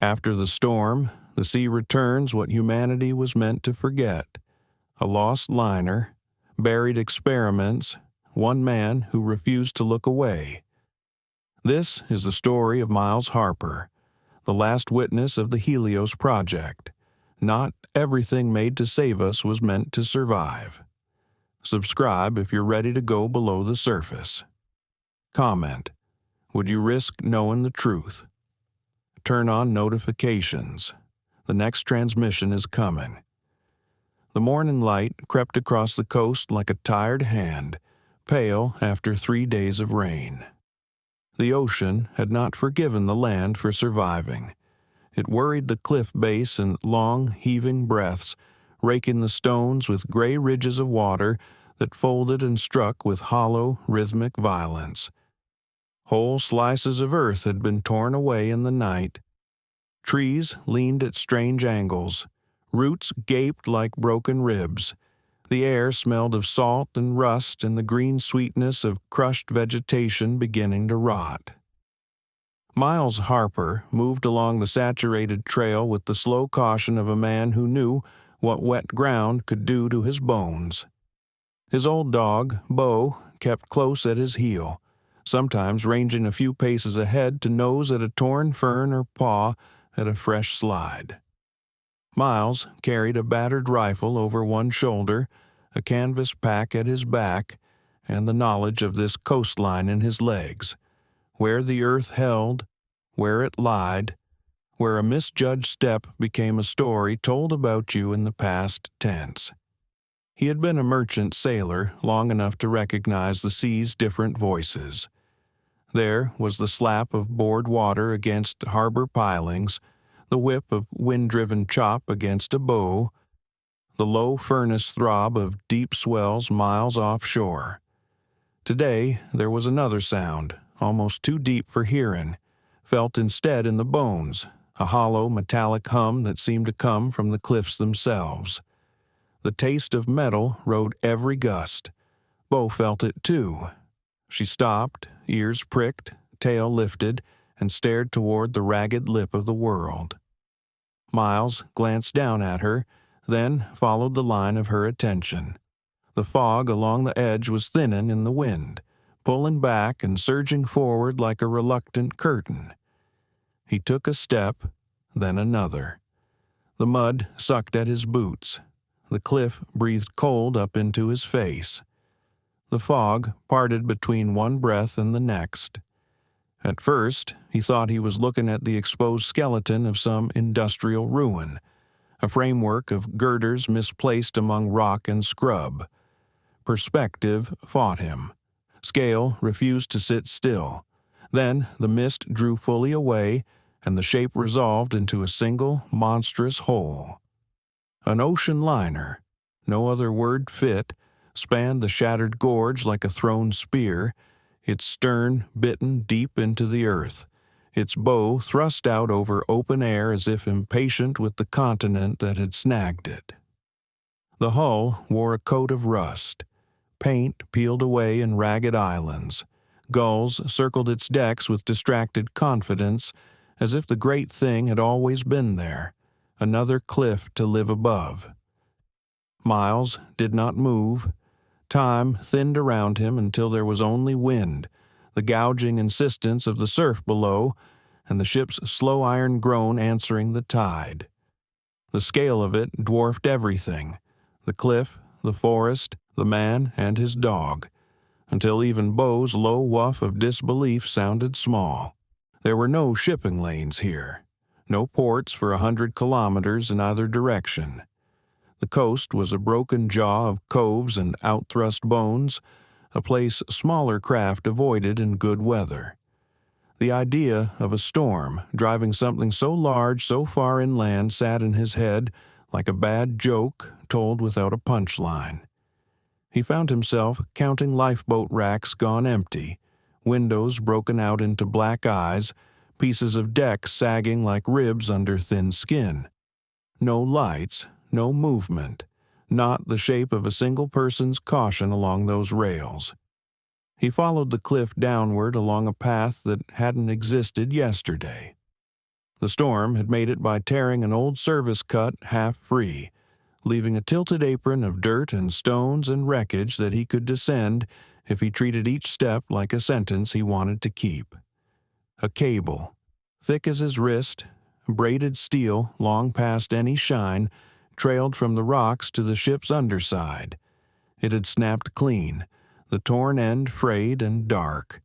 After the storm, the sea returns what humanity was meant to forget: a lost liner, buried experiments, one man who refused to look away. This is the story of Miles Harper, the last witness of the Helios Project. Not everything made to save us was meant to survive. Subscribe if you're ready to go below the surface. Comment: would you risk knowing the truth? Turn on notifications. The next transmission is coming. The morning light crept across the coast like a tired hand, pale after 3 days of rain. The ocean had not forgiven the land for surviving. It worried the cliff base in long, heaving breaths, raking the stones with gray ridges of water that folded and struck with hollow, rhythmic violence. Whole slices of earth had been torn away in the night. Trees leaned at strange angles. Roots gaped like broken ribs. The air smelled of salt and rust and the green sweetness of crushed vegetation beginning to rot. Miles Harper moved along the saturated trail with the slow caution of a man who knew what wet ground could do to his bones. His old dog, Bo, kept close at his heel, sometimes ranging a few paces ahead to nose at a torn fern or paw at a fresh slide. Miles carried a battered rifle over one shoulder, a canvas pack at his back, and the knowledge of this coastline in his legs, where the earth held, where it lied, where a misjudged step became a story told about you in the past tense. He had been a merchant sailor long enough to recognize the sea's different voices. There was the slap of board water against harbor pilings, the whip of wind-driven chop against a bow, the low furnace throb of deep swells miles offshore. Today there was another sound, almost too deep for hearing, felt instead in the bones, a hollow metallic hum that seemed to come from the cliffs themselves. The taste of metal rode every gust. Bo felt it too. She stopped, ears pricked, tail lifted, and stared toward the ragged lip of the world. Miles glanced down at her, then followed the line of her attention. The fog along the edge was thinning in the wind, pulling back and surging forward like a reluctant curtain. He took a step, then another. The mud sucked at his boots. The cliff breathed cold up into his face. The fog parted between one breath and the next. At first, he thought he was looking at the exposed skeleton of some industrial ruin, a framework of girders misplaced among rock and scrub. Perspective fought him. Scale refused to sit still. Then the mist drew fully away, and the shape resolved into a single, monstrous whole. An ocean liner, no other word fit, spanned the shattered gorge like a thrown spear, its stern bitten deep into the earth, its bow thrust out over open air as if impatient with the continent that had snagged it. The hull wore a coat of rust. Paint peeled away in ragged islands. Gulls circled its decks with distracted confidence, as if the great thing had always been there, another cliff to live above. Miles did not move. Time thinned around him until there was only wind, the gouging insistence of the surf below, and the ship's slow iron groan answering the tide. The scale of it dwarfed everything: the cliff, the forest, the man and his dog, until even Bo's low woof of disbelief sounded small. There were no shipping lanes here, no ports for 100 kilometers in either direction. The coast was a broken jaw of coves and outthrust bones, a place smaller craft avoided in good weather. The idea of a storm driving something so large so far inland sat in his head like a bad joke told without a punchline. He found himself counting lifeboat racks gone empty, windows broken out into black eyes, pieces of deck sagging like ribs under thin skin. No lights, no movement, not the shape of a single person's caution along those rails. He followed the cliff downward along a path that hadn't existed yesterday. The storm had made it by tearing an old service cut half free, leaving a tilted apron of dirt and stones and wreckage that he could descend if he treated each step like a sentence he wanted to keep. A cable, thick as his wrist, braided steel long past any shine, trailed from the rocks to the ship's underside. It had snapped clean, the torn end frayed and dark.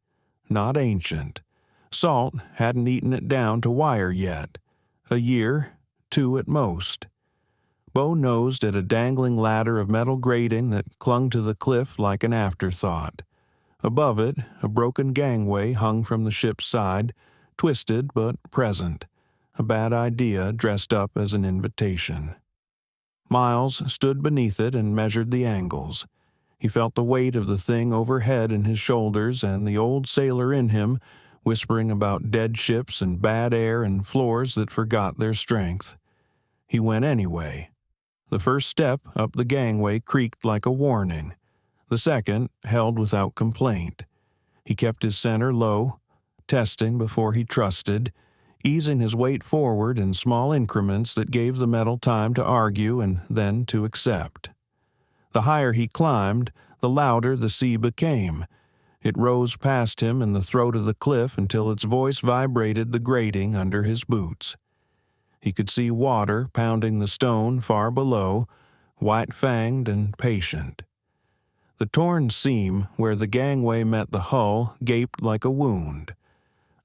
Not ancient. Salt hadn't eaten it down to wire yet. A year, 2 at most. Bo nosed at a dangling ladder of metal grating that clung to the cliff like an afterthought. Above it, a broken gangway hung from the ship's side, twisted but present, a bad idea dressed up as an invitation. Miles stood beneath it and measured the angles. He felt the weight of the thing overhead in his shoulders and the old sailor in him whispering about dead ships and bad air and floors that forgot their strength. He went anyway. The first step up the gangway creaked like a warning. The second held without complaint. He kept his center low, testing before he trusted, easing his weight forward in small increments that gave the metal time to argue and then to accept. The higher he climbed, the louder the sea became. It rose past him in the throat of the cliff until its voice vibrated the grating under his boots. He could see water pounding the stone far below, white-fanged and patient. The torn seam where the gangway met the hull gaped like a wound.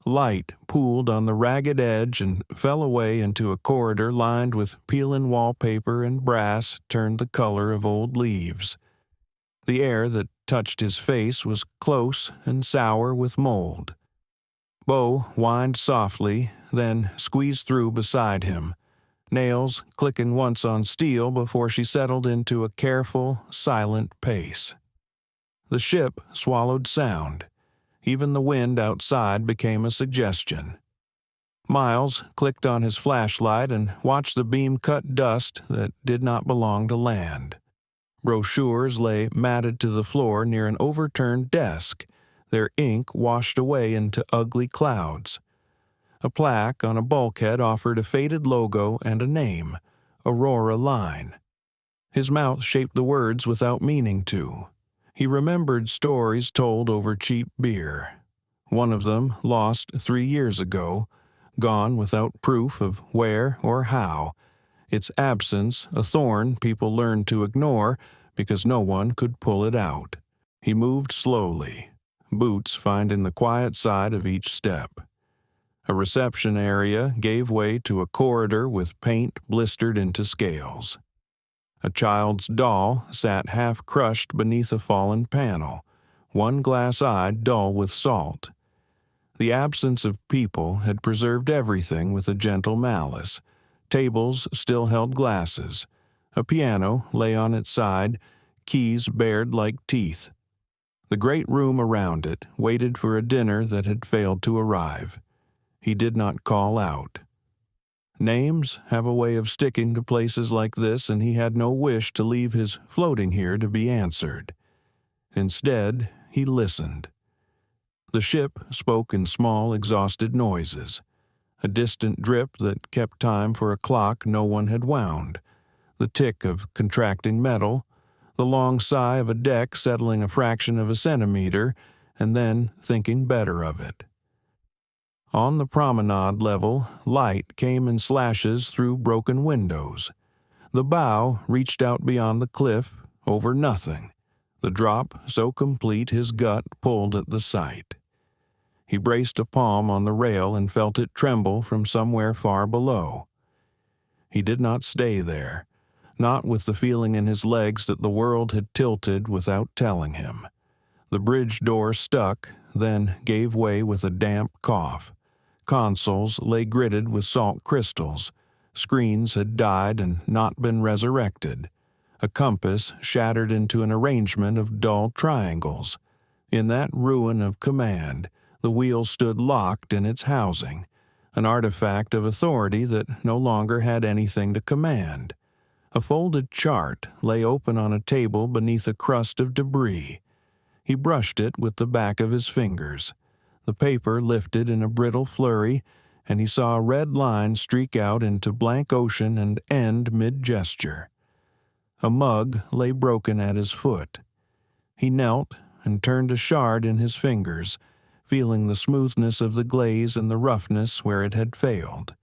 Light pooled on the ragged edge and fell away into a corridor lined with peeling wallpaper and brass turned the color of old leaves. The air that touched his face was close and sour with mold. Bo whined softly, then squeezed through beside him, nails clicking once on steel before she settled into a careful, silent pace. The ship swallowed sound. Even the wind outside became a suggestion. Miles clicked on his flashlight and watched the beam cut dust that did not belong to land. Brochures lay matted to the floor near an overturned desk, their ink washed away into ugly clouds. A plaque on a bulkhead offered a faded logo and a name, Aurora Line. His mouth shaped the words without meaning to. He remembered stories told over cheap beer. One of them lost 3 years ago, gone without proof of where or how, its absence a thorn people learned to ignore because no one could pull it out. He moved slowly, boots finding the quiet side of each step. A reception area gave way to a corridor with paint blistered into scales. A child's doll sat half-crushed beneath a fallen panel, one glass eye dull with salt. The absence of people had preserved everything with a gentle malice. Tables still held glasses. A piano lay on its side, keys bared like teeth. The great room around it waited for a dinner that had failed to arrive. He did not call out. Names have a way of sticking to places like this, and he had no wish to leave his floating here to be answered. Instead, he listened. The ship spoke in small, exhausted noises. A distant drip that kept time for a clock no one had wound, the tick of contracting metal, the long sigh of a deck settling a fraction of a centimeter, and then thinking better of it. On the promenade level, light came in slashes through broken windows. The bow reached out beyond the cliff, over nothing, the drop so complete his gut pulled at the sight. He braced a palm on the rail and felt it tremble from somewhere far below. He did not stay there, not with the feeling in his legs that the world had tilted without telling him. The bridge door stuck, then gave way with a damp cough. Consoles lay gritted with salt crystals. Screens had died and not been resurrected. A compass shattered into an arrangement of dull triangles. In that ruin of command, the wheel stood locked in its housing, an artifact of authority that no longer had anything to command. A folded chart lay open on a table beneath a crust of debris. He brushed it with the back of his fingers. The paper lifted in a brittle flurry, and he saw a red line streak out into blank ocean and end mid-gesture. A mug lay broken at his foot. He knelt and turned a shard in his fingers, feeling the smoothness of the glaze and the roughness where it had failed.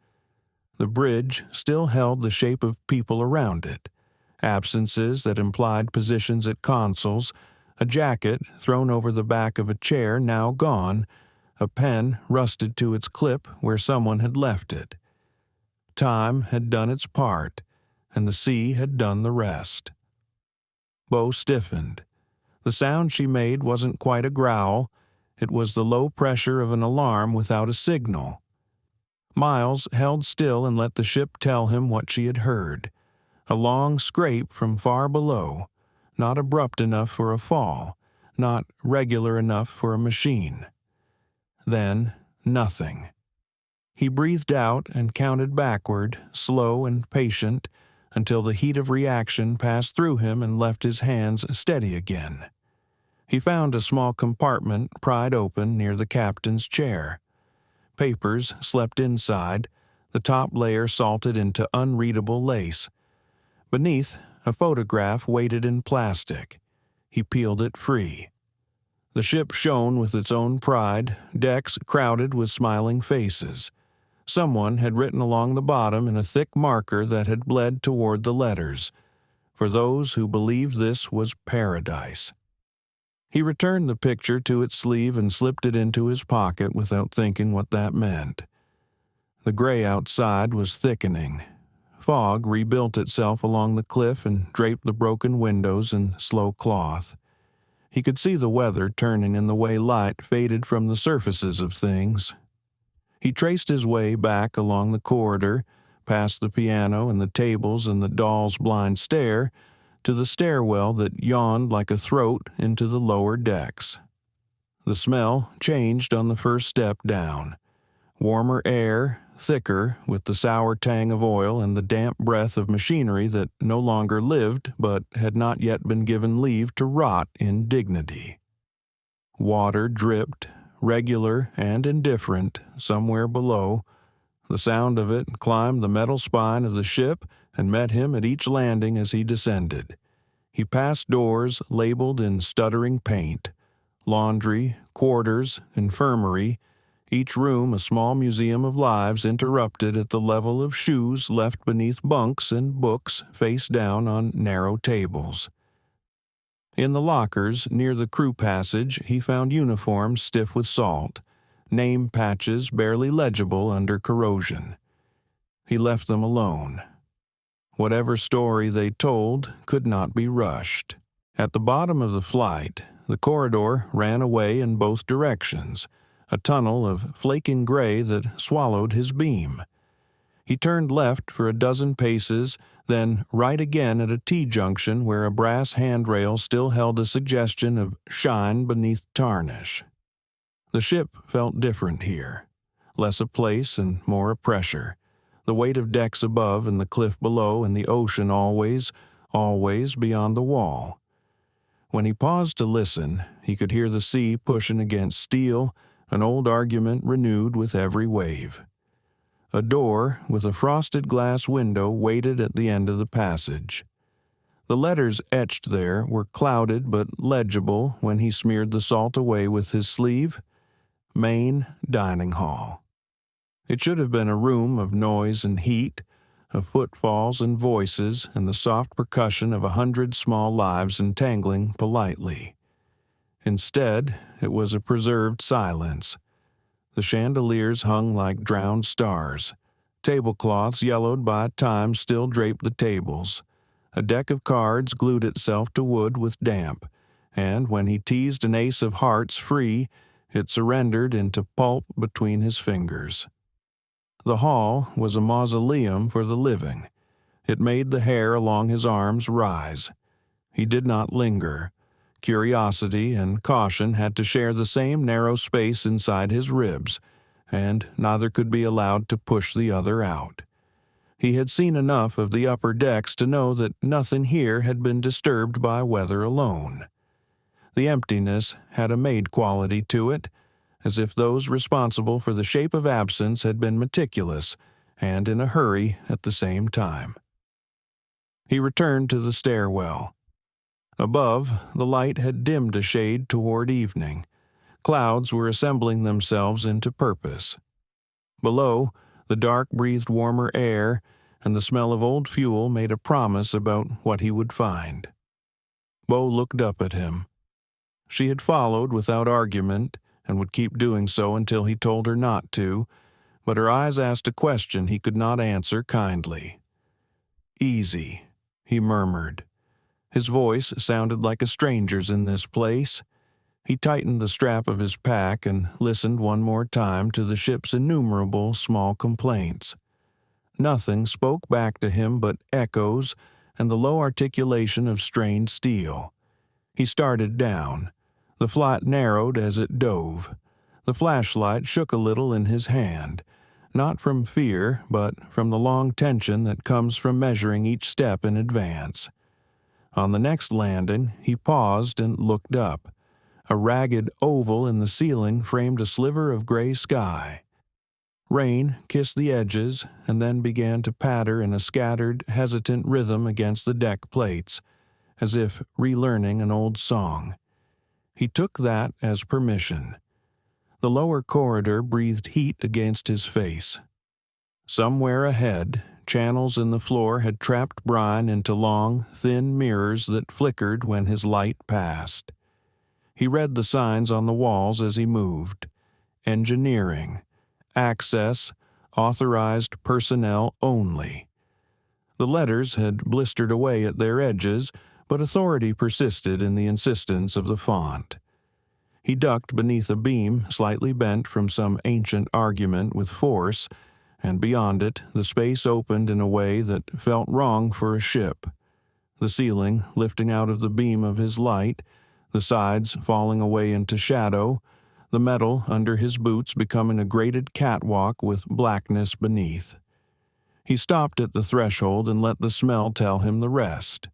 The bridge still held the shape of people around it, absences that implied positions at consoles, a jacket thrown over the back of a chair now gone, a pen rusted to its clip where someone had left it. Time had done its part, and the sea had done the rest. Bo stiffened. The sound she made wasn't quite a growl. It was the low pressure of an alarm without a signal. Miles held still and let the ship tell him what she had heard. A long scrape from far below, not abrupt enough for a fall, not regular enough for a machine. Then, nothing. He breathed out and counted backward, slow and patient, until the heat of reaction passed through him and left his hands steady again. He found a small compartment pried open near the captain's chair. Papers slept inside, the top layer salted into unreadable lace. Beneath, a photograph weighted in plastic. He peeled it free. The ship shone with its own pride, decks crowded with smiling faces. Someone had written along the bottom in a thick marker that had bled toward the letters, for those who believed this was paradise. He returned the picture to its sleeve and slipped it into his pocket without thinking what that meant. The gray outside was thickening. Fog rebuilt itself along the cliff and draped the broken windows in slow cloth. He could see the weather turning in the way light faded from the surfaces of things. He traced his way back along the corridor, past the piano and the tables and the doll's blind stare, to the stairwell that yawned like a throat into the lower decks. The smell changed on the first step down. Warmer air, thicker, with the sour tang of oil and the damp breath of machinery that no longer lived but had not yet been given leave to rot in dignity. Water dripped, regular and indifferent, somewhere below. The sound of it climbed the metal spine of the ship and met him at each landing as he descended. He passed doors labeled in stuttering paint. Laundry, quarters, infirmary, each room a small museum of lives interrupted at the level of shoes left beneath bunks and books face down on narrow tables. In the lockers near the crew passage he found uniforms stiff with salt, name patches barely legible under corrosion. He left them alone. Whatever story they told could not be rushed. At the bottom of the flight, the corridor ran away in both directions, a tunnel of flaking gray that swallowed his beam. He turned left for a dozen paces, then right again at a T-junction where a brass handrail still held a suggestion of shine beneath tarnish. The ship felt different here, less a place and more a pressure, the weight of decks above and the cliff below and the ocean always, always beyond the wall. When he paused to listen, he could hear the sea pushing against steel, an old argument renewed with every wave. A door with a frosted glass window waited at the end of the passage. The letters etched there were clouded but legible when he smeared the salt away with his sleeve. Main dining hall. It should have been a room of noise and heat, of footfalls and voices and the soft percussion of 100 small lives entangling politely. Instead, it was a preserved silence. The chandeliers hung like drowned stars. Tablecloths yellowed by time still draped the tables. A deck of cards glued itself to wood with damp, and when he teased an ace of hearts free, it surrendered into pulp between his fingers. The hall was a mausoleum for the living. It made the hair along his arms rise. He did not linger. Curiosity and caution had to share the same narrow space inside his ribs, and neither could be allowed to push the other out. He had seen enough of the upper decks to know that nothing here had been disturbed by weather alone. The emptiness had a maid quality to it, as if those responsible for the shape of absence had been meticulous and in a hurry at the same time. He returned to the stairwell. Above, the light had dimmed a shade toward evening. Clouds were assembling themselves into purpose. Below, the dark breathed warmer air, and the smell of old fuel made a promise about what he would find. Bo looked up at him. She had followed without argument, and would keep doing so until he told her not to, but her eyes asked a question he could not answer kindly. "Easy," he murmured. His voice sounded like a stranger's in this place. He tightened the strap of his pack and listened one more time to the ship's innumerable small complaints. Nothing spoke back to him but echoes and the low articulation of strained steel. He started down. The flight narrowed as it dove. The flashlight shook a little in his hand, not from fear, but from the long tension that comes from measuring each step in advance. On the next landing, he paused and looked up. A ragged oval in the ceiling framed a sliver of gray sky. Rain kissed the edges and then began to patter in a scattered, hesitant rhythm against the deck plates, as if relearning an old song. He took that as permission. The lower corridor breathed heat against his face. Somewhere ahead, channels in the floor had trapped brine into long, thin mirrors that flickered when his light passed. He read the signs on the walls as he moved. Engineering. Access. Authorized personnel only. The letters had blistered away at their edges, but authority persisted in the insistence of the font. He ducked beneath a beam slightly bent from some ancient argument with force, and beyond it the space opened in a way that felt wrong for a ship. The ceiling lifting out of the beam of his light, the sides falling away into shadow, the metal under his boots becoming a grated catwalk with blackness beneath. He stopped at the threshold and let the smell tell him the rest.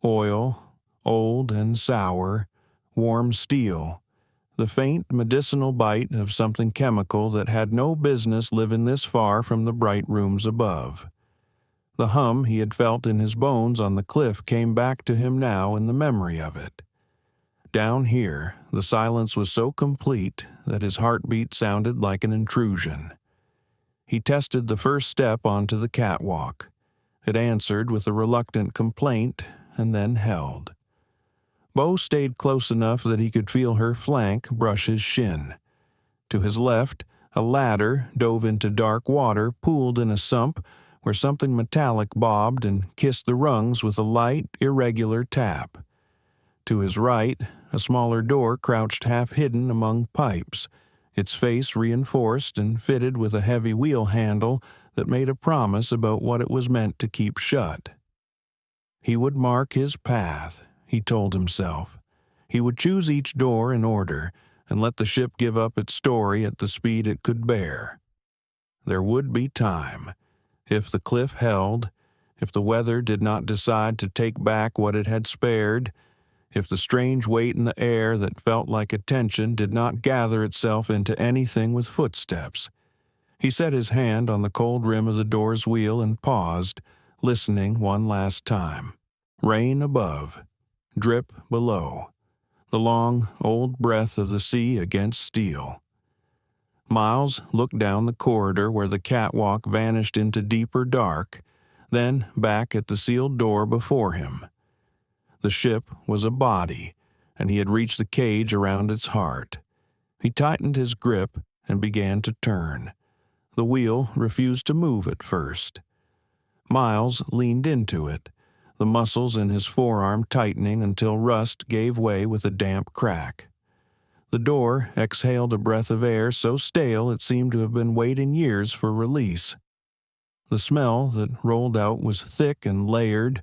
Oil, old and sour, warm steel, the faint medicinal bite of something chemical that had no business living this far from the bright rooms above. The hum he had felt in his bones on the cliff came back to him now in the memory of it. Down here, the silence was so complete that his heartbeat sounded like an intrusion. He tested the first step onto the catwalk. It answered with a reluctant complaint and then held. Bo stayed close enough that he could feel her flank brush his shin. To his left, a ladder dove into dark water pooled in a sump where something metallic bobbed and kissed the rungs with a light, irregular tap. To his right, a smaller door crouched half-hidden among pipes, its face reinforced and fitted with a heavy wheel handle that made a promise about what it was meant to keep shut. He would mark his path, he told himself. He would choose each door in order and let the ship give up its story at the speed it could bear. There would be time. If the cliff held, if the weather did not decide to take back what it had spared, if the strange weight in the air that felt like a tension did not gather itself into anything with footsteps. He set his hand on the cold rim of the door's wheel and paused, listening one last time. Rain above, drip below, the long, old breath of the sea against steel. Miles looked down the corridor where the catwalk vanished into deeper dark, then back at the sealed door before him. The ship was a body, and he had reached the cage around its heart. He tightened his grip and began to turn. The wheel refused to move at first. Miles leaned into it, the muscles in his forearm tightening until rust gave way with a damp crack. The door exhaled a breath of air so stale it seemed to have been waiting years for release. The smell that rolled out was thick and layered,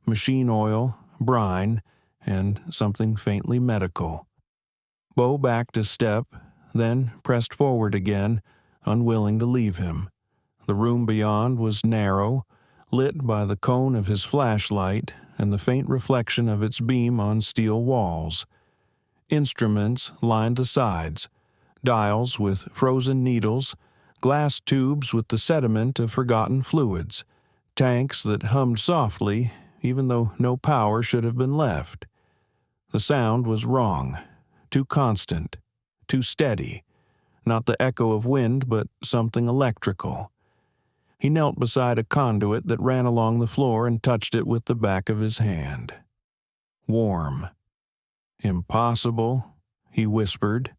machine oil, brine, and something faintly medical. Bo backed a step, then pressed forward again, unwilling to leave him. The room beyond was narrow, lit by the cone of his flashlight and the faint reflection of its beam on steel walls. Instruments lined the sides, dials with frozen needles, glass tubes with the sediment of forgotten fluids, tanks that hummed softly even though no power should have been left. The sound was wrong, too constant, too steady, not the echo of wind but something electrical. He knelt beside a conduit that ran along the floor and touched it with the back of his hand. Warm. Impossible, he whispered.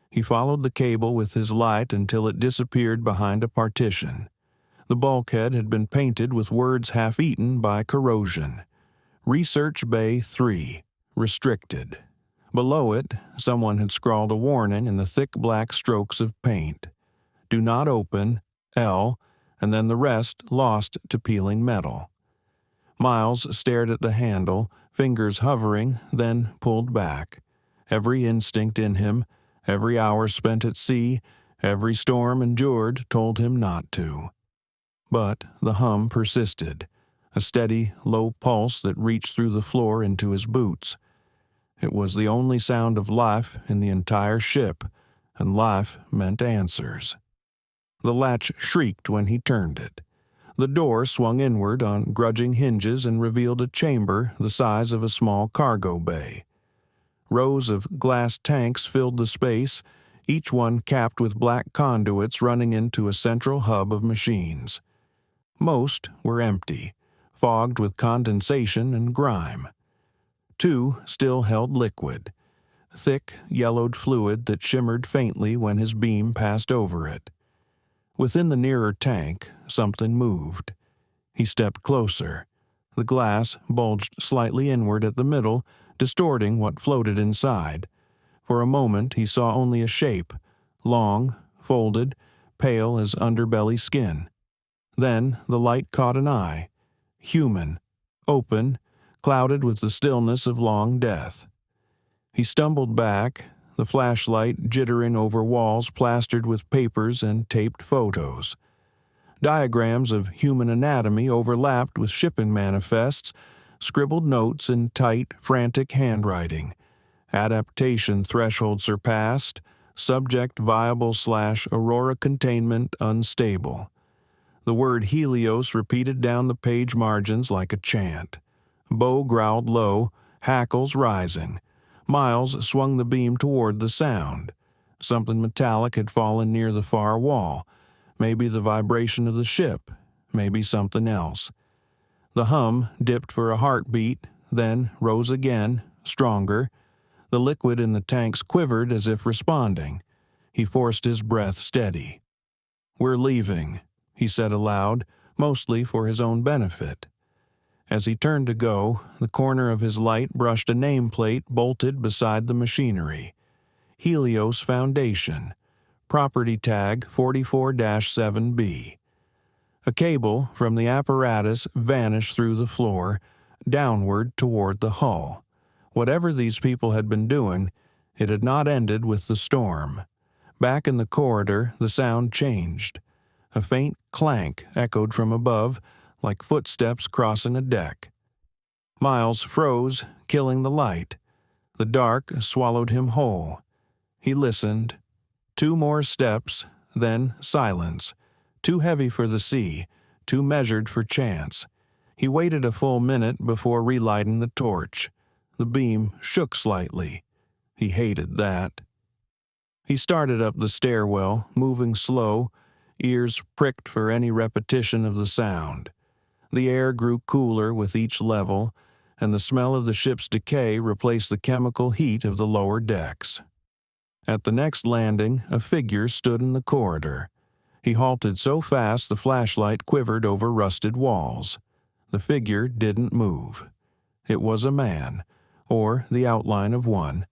He followed the cable with his light until it disappeared behind a partition. The bulkhead had been painted with words half-eaten by corrosion. Research Bay 3, restricted. Below it, someone had scrawled a warning in the thick black strokes of paint. Do not open, L, and then the rest lost to peeling metal. Miles stared at the handle, fingers hovering, then pulled back. Every instinct in him, every hour spent at sea, every storm endured told him not to. But the hum persisted, a steady, low pulse that reached through the floor into his boots. It was the only sound of life in the entire ship, and life meant answers. The latch shrieked when he turned it. The door swung inward on grudging hinges and revealed a chamber the size of a small cargo bay. Rows of glass tanks filled the space, each one capped with black conduits running into a central hub of machines. Most were empty, fogged with condensation and grime. 2 still held liquid, thick, yellowed fluid that shimmered faintly when his beam passed over it. Within the nearer tank, something moved. He stepped closer. The glass bulged slightly inward at the middle, distorting what floated inside. For a moment he saw only a shape, long, folded, pale as underbelly skin. Then the light caught an eye, human, open, clouded with the stillness of long death. He stumbled back, the flashlight jittering over walls plastered with papers and taped photos. Diagrams of human anatomy overlapped with shipping manifests, scribbled notes in tight, frantic handwriting. Adaptation threshold surpassed, subject viable/Aurora containment unstable. The word Helios repeated down the page margins like a chant. Bo growled low, hackles rising. Miles swung the beam toward the sound. Something metallic had fallen near the far wall. Maybe the vibration of the ship, maybe something else. The hum dipped for a heartbeat, then rose again, stronger. The liquid in the tanks quivered as if responding. He forced his breath steady. "We're leaving," he said aloud, mostly for his own benefit. As he turned to go, the corner of his light brushed a nameplate bolted beside the machinery. Helios Foundation. Property tag 44-7B. A cable from the apparatus vanished through the floor, downward toward the hull. Whatever these people had been doing, it had not ended with the storm. Back in the corridor, the sound changed. A faint clank echoed from above, like footsteps crossing a deck. Miles froze, killing the light. The dark swallowed him whole. He listened. 2 more steps, then silence. Too heavy for the sea, too measured for chance. He waited a full minute before relighting the torch. The beam shook slightly. He hated that. He started up the stairwell, moving slow, ears pricked for any repetition of the sound. The air grew cooler with each level, and the smell of the ship's decay replaced the chemical heat of the lower decks. At the next landing, a figure stood in the corridor. He halted so fast the flashlight quivered over rusted walls. The figure didn't move. It was a man, or the outline of one,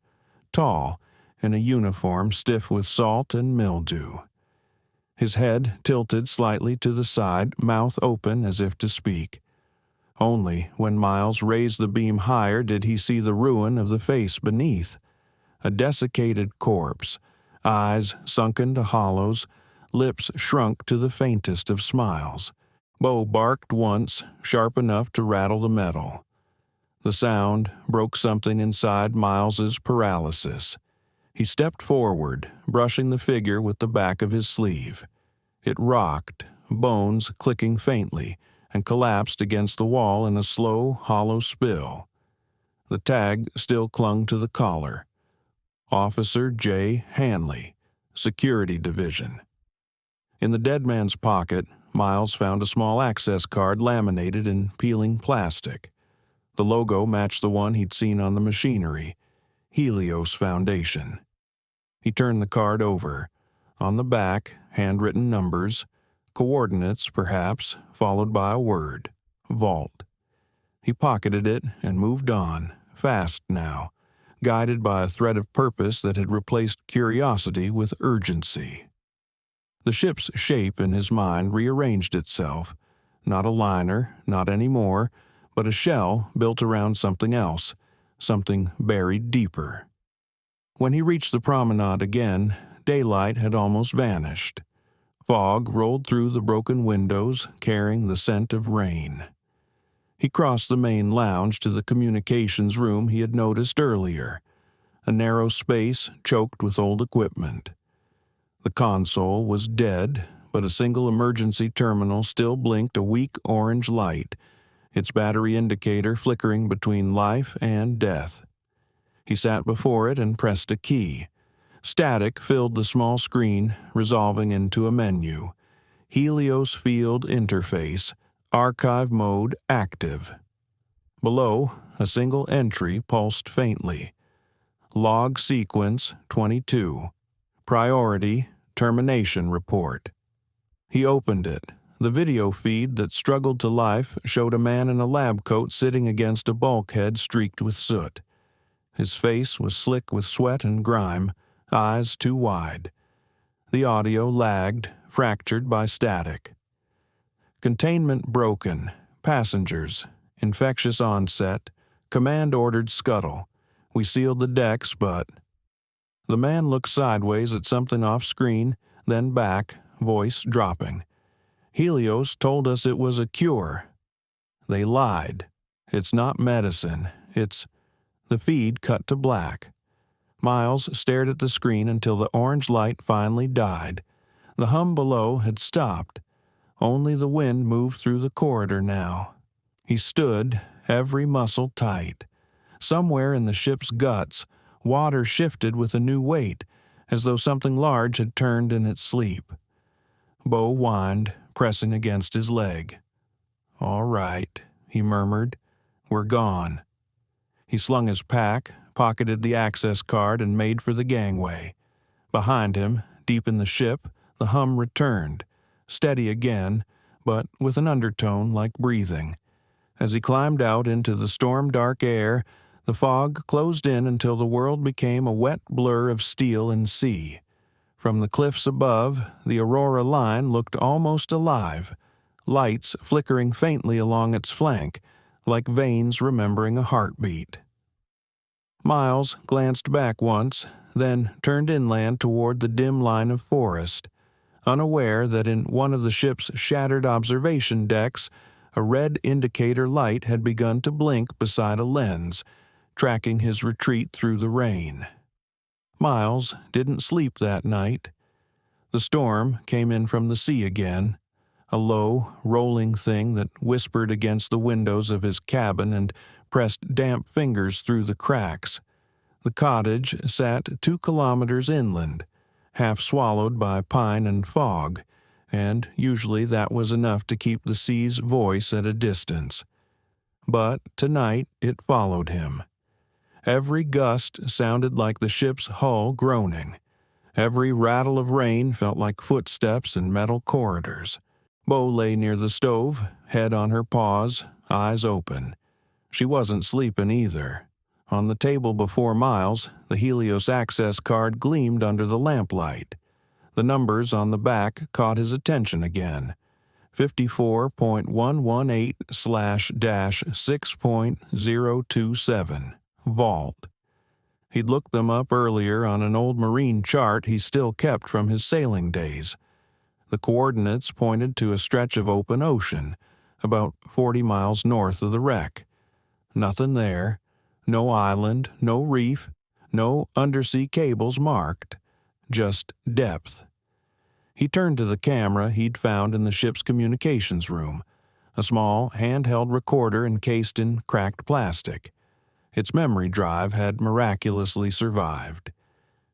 tall, in a uniform stiff with salt and mildew. His head tilted slightly to the side, mouth open as if to speak. Only when Miles raised the beam higher did he see the ruin of the face beneath. A desiccated corpse, eyes sunken to hollows, lips shrunk to the faintest of smiles. Bo barked once, sharp enough to rattle the metal. The sound broke something inside Miles's paralysis. He stepped forward, brushing the figure with the back of his sleeve. It rocked, bones clicking faintly, and collapsed against the wall in a slow, hollow spill. The tag still clung to the collar. Officer J. Hanley, Security Division. In the dead man's pocket, Miles found a small access card laminated in peeling plastic. The logo matched the one he'd seen on the machinery, Helios Foundation. He turned the card over. On the back, handwritten numbers, coordinates perhaps, followed by a word, vault. He pocketed it and moved on, fast now, guided by a thread of purpose that had replaced curiosity with urgency. The ship's shape in his mind rearranged itself. Not a liner, not any more, but a shell built around something else, something buried deeper. When he reached the promenade again, daylight had almost vanished. Fog rolled through the broken windows, carrying the scent of rain. He crossed the main lounge to the communications room he had noticed earlier, a narrow space choked with old equipment. The console was dead, but a single emergency terminal still blinked a weak orange light, its battery indicator flickering between life and death. He sat before it and pressed a key. Static filled the small screen, resolving into a menu. Helios Field Interface, Archive Mode Active. Below, a single entry pulsed faintly. Log Sequence 22. Priority Termination Report. He opened it. The video feed that struggled to life showed a man in a lab coat sitting against a bulkhead streaked with soot. His face was slick with sweat and grime, eyes too wide. The audio lagged, fractured by static. Containment broken, passengers, infectious onset, command ordered scuttle. We sealed the decks, but... The man looked sideways at something off-screen, then back, voice dropping. Helios told us it was a cure. They lied. It's not medicine. It's... The feed cut to black. Miles stared at the screen until the orange light finally died. The hum below had stopped. Only the wind moved through the corridor now. He stood, every muscle tight. Somewhere in the ship's guts, water shifted with a new weight, as though something large had turned in its sleep. Bo whined, pressing against his leg. "All right," he murmured. "We're gone." He slung his pack, pocketed the access card, and made for the gangway. Behind him, deep in the ship, the hum returned, steady again, but with an undertone like breathing. As he climbed out into the storm-dark air, the fog closed in until the world became a wet blur of steel and sea. From the cliffs above, the Aurora Line looked almost alive, lights flickering faintly along its flank, like veins remembering a heartbeat. Miles glanced back once, then turned inland toward the dim line of forest, unaware that in one of the ship's shattered observation decks, a red indicator light had begun to blink beside a lens, tracking his retreat through the rain. Miles didn't sleep that night. The storm came in from the sea again, a low, rolling thing that whispered against the windows of his cabin and pressed damp fingers through the cracks. The cottage sat 2 kilometers inland, half swallowed by pine and fog, and usually that was enough to keep the sea's voice at a distance. But tonight it followed him. Every gust sounded like the ship's hull groaning. Every rattle of rain felt like footsteps in metal corridors. Bo lay near the stove, head on her paws, eyes open. She wasn't sleeping either. On the table before Miles, the Helios access card gleamed under the lamplight. The numbers on the back caught his attention again. 54.118/-6.027. Vault. He'd looked them up earlier on an old marine chart he still kept from his sailing days. The coordinates pointed to a stretch of open ocean, about 40 miles north of the wreck. Nothing there. No island, no reef, No undersea cables marked, just depth. He turned to the camera he'd found in the ship's communications room, a small handheld recorder encased in cracked plastic. Its memory drive had miraculously survived.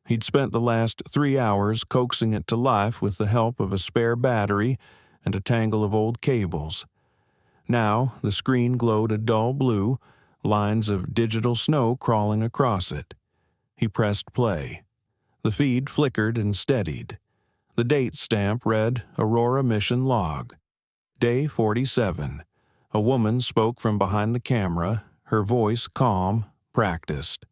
He'd spent the last 3 hours coaxing it to life with the help of a spare battery and a tangle of old cables. Now the screen glowed a dull blue, lines of digital snow crawling across it. He pressed play. The feed flickered and steadied. The date stamp read Aurora Mission Log. Day 47. A woman spoke from behind the camera, her voice calm, practiced.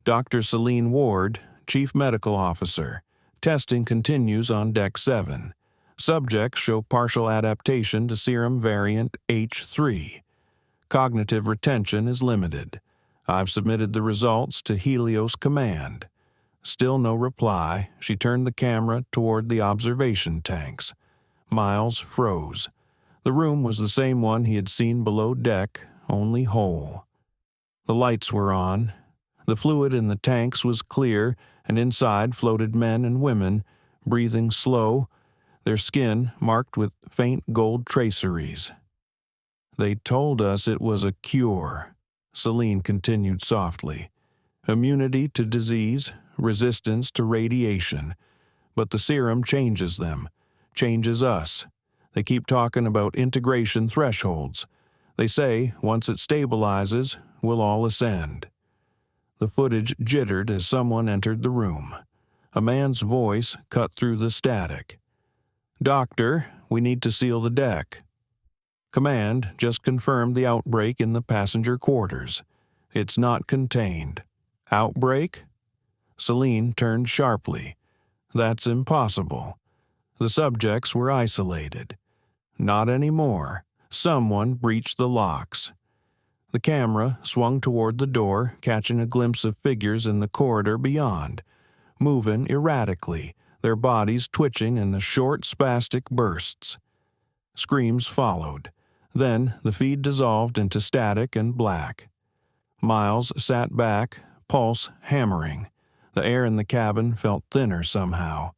Dr. Celine Ward, Chief Medical Officer. Testing continues on Deck 7. Subjects show partial adaptation to serum variant H3. Cognitive retention is limited. I've submitted the results to Helios Command. Still no reply. She turned the camera toward the observation tanks. Miles froze. The room was the same one he had seen below deck, only whole. The lights were on. The fluid in the tanks was clear, and inside floated men and women, breathing slow, their skin marked with faint gold traceries. They told us it was a cure, Celine continued softly. Immunity to disease, resistance to radiation. But the serum changes them, changes us. They keep talking about integration thresholds. They say once it stabilizes, we'll all ascend. The footage jittered as someone entered the room. A man's voice cut through the static. Doctor, we need to seal the deck. Command just confirmed the outbreak in the passenger quarters. It's not contained. Outbreak? Celine turned sharply. That's impossible. The subjects were isolated. Not anymore. Someone breached the locks. The camera swung toward the door, catching a glimpse of figures in the corridor beyond, moving erratically, their bodies twitching in the short, spastic bursts. Screams followed. Then the feed dissolved into static and black. Miles sat back, pulse hammering. The air in the cabin felt thinner somehow.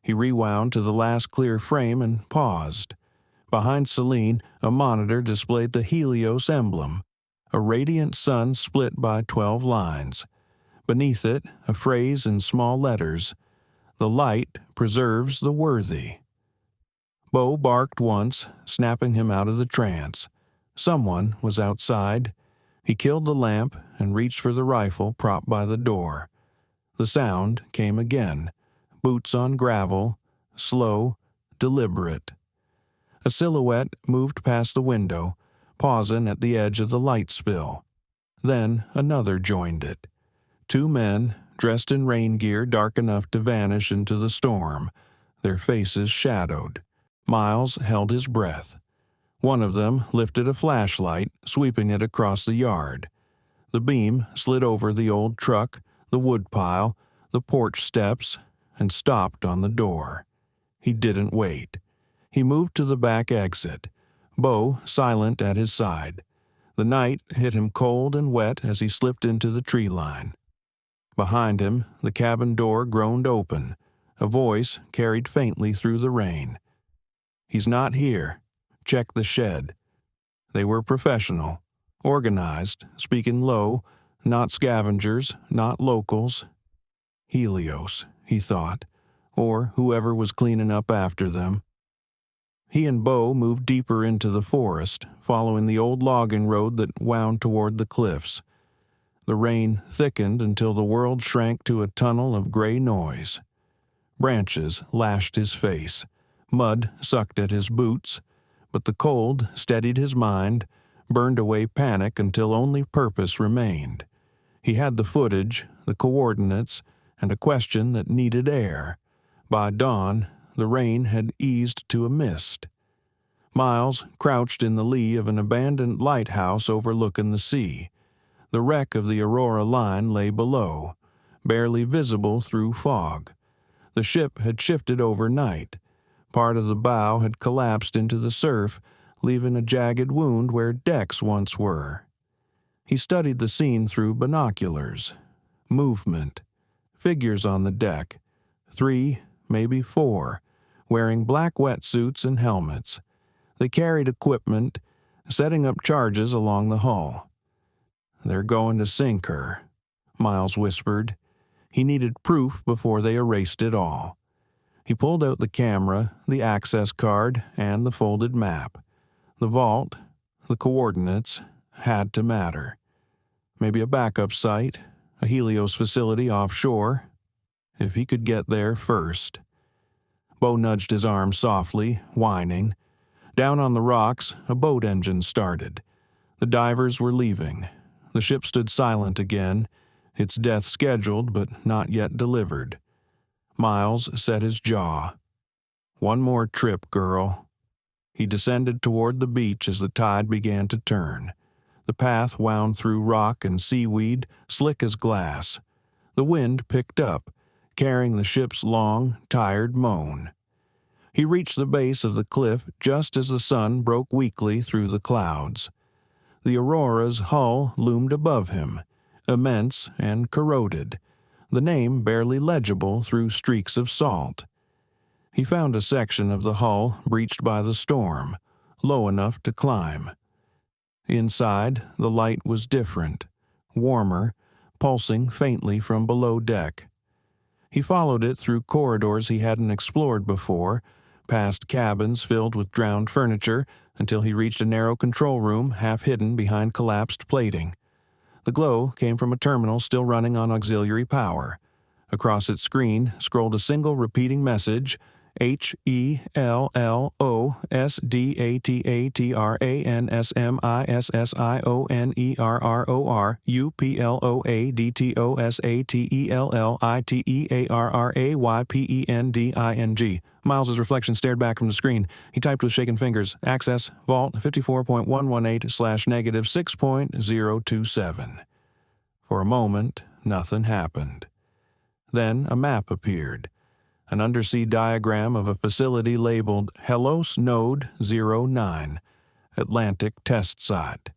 He rewound to the last clear frame and paused. Behind Celine, a monitor displayed the Helios emblem, a radiant sun split by 12 lines. Beneath it, a phrase in small letters, "The light preserves the worthy." Bo barked once, snapping him out of the trance. Someone was outside. He killed the lamp and reached for the rifle propped by the door. The sound came again, boots on gravel, slow, deliberate. A silhouette moved past the window, pausing at the edge of the light spill. Then another joined it. 2 men, dressed in rain gear dark enough to vanish into the storm, their faces shadowed. Miles held his breath. One of them lifted a flashlight, sweeping it across the yard. The beam slid over the old truck, the woodpile, the porch steps, and stopped on the door. He didn't wait. He moved to the back exit, Bo silent at his side. The night hit him cold and wet as he slipped into the tree line. Behind him, the cabin door groaned open. A voice carried faintly through the rain. "He's not here. Check the shed." They were professional, organized, speaking low, not scavengers, not locals. Helios, he thought, or whoever was cleaning up after them. He and Bo moved deeper into the forest, following the old logging road that wound toward the cliffs. The rain thickened until the world shrank to a tunnel of gray noise. Branches lashed his face. Mud sucked at his boots, but the cold steadied his mind, burned away panic until only purpose remained. He had the footage, the coordinates, and a question that needed air. By dawn, the rain had eased to a mist. Miles crouched in the lee of an abandoned lighthouse overlooking the sea. The wreck of the Aurora line lay below, barely visible through fog. The ship had shifted overnight. Part of the bow had collapsed into the surf, leaving a jagged wound where decks once were. He studied the scene through binoculars. Movement. Figures on the deck. 3, maybe 4, wearing black wetsuits and helmets. They carried equipment, setting up charges along the hull. "They're going to sink her," Miles whispered. He needed proof before they erased it all. He pulled out the camera, the access card, and the folded map. The vault, the coordinates, had to matter. Maybe a backup site, a Helios facility offshore. If he could get there first. Bo nudged his arm softly, whining. Down on the rocks, a boat engine started. The divers were leaving. The ship stood silent again, its death scheduled but not yet delivered. Miles set his jaw. "One more trip, girl." He descended toward the beach as the tide began to turn. The path wound through rock and seaweed, slick as glass. The wind picked up, carrying the ship's long, tired moan. He reached the base of the cliff just as the sun broke weakly through the clouds. The Aurora's hull loomed above him, immense and corroded, the name barely legible through streaks of salt. He found a section of the hull breached by the storm, low enough to climb. Inside, the light was different, warmer, pulsing faintly from below deck. He followed it through corridors he hadn't explored before, past cabins filled with drowned furniture, until he reached a narrow control room half hidden behind collapsed plating. The glow came from a terminal still running on auxiliary power. Across its screen scrolled a single repeating message, HELLOSDATATRANSMISSIONERRORUPLOADTERRAYPENDING. Miles's reflection stared back from the screen. He typed with shaking fingers. Access, Vault 54.118/-6.027. For a moment, nothing happened. Then a map appeared. An undersea diagram of a facility labeled Hellos Node 09, Atlantic Test Site.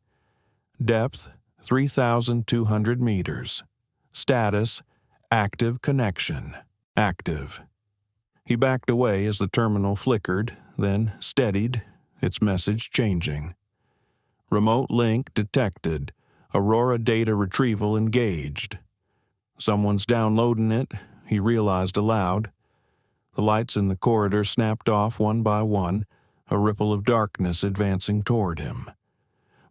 Depth, 3,200 meters. Status, active connection. Active. He backed away as the terminal flickered, then steadied, its message changing. Remote link detected. Aurora data retrieval engaged. Someone's downloading it, he realized aloud. The lights in the corridor snapped off one by one, a ripple of darkness advancing toward him.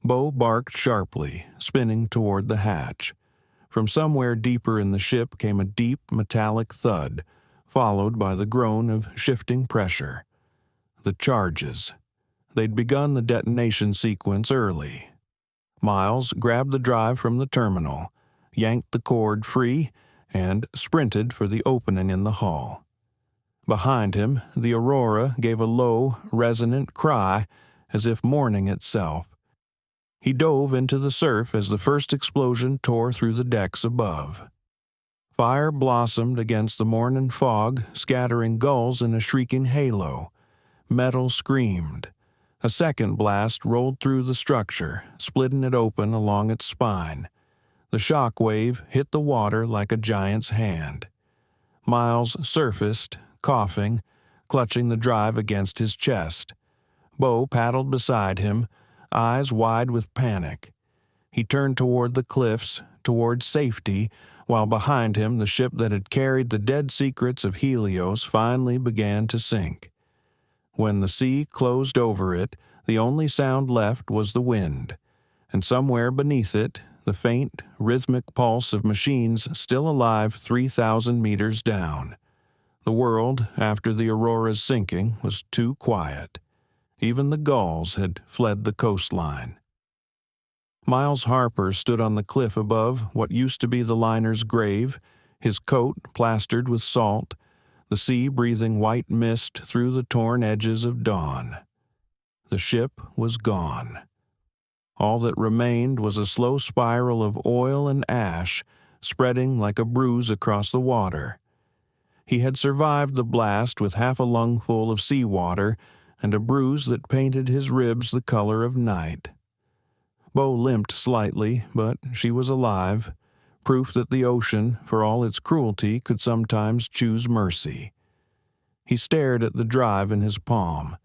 Bo barked sharply, spinning toward the hatch. From somewhere deeper in the ship came a deep metallic thud, followed by the groan of shifting pressure. The charges. They'd begun the detonation sequence early. Miles grabbed the drive from the terminal, yanked the cord free, and sprinted for the opening in the hull. Behind him, the Aurora gave a low, resonant cry, as if mourning itself. He dove into the surf as the first explosion tore through the decks above. Fire blossomed against the morning fog, scattering gulls in a shrieking halo. Metal screamed. A second blast rolled through the structure, splitting it open along its spine. The shock wave hit the water like a giant's hand. Miles surfaced, coughing, clutching the drive against his chest. Bo paddled beside him, eyes wide with panic. He turned toward the cliffs, toward safety, while behind him the ship that had carried the dead secrets of Helios finally began to sink. When the sea closed over it, the only sound left was the wind, and somewhere beneath it, the faint, rhythmic pulse of machines still alive 3,000 meters down. The world, after the Aurora's sinking, was too quiet. Even the gulls had fled the coastline. Miles Harper stood on the cliff above what used to be the liner's grave, his coat plastered with salt, the sea breathing white mist through the torn edges of dawn. The ship was gone. All that remained was a slow spiral of oil and ash, spreading like a bruise across the water. He had survived the blast with half a lungful of seawater and a bruise that painted his ribs the color of night. Bo limped slightly, but she was alive, proof that the ocean, for all its cruelty, could sometimes choose mercy. He stared at the drive in his palm,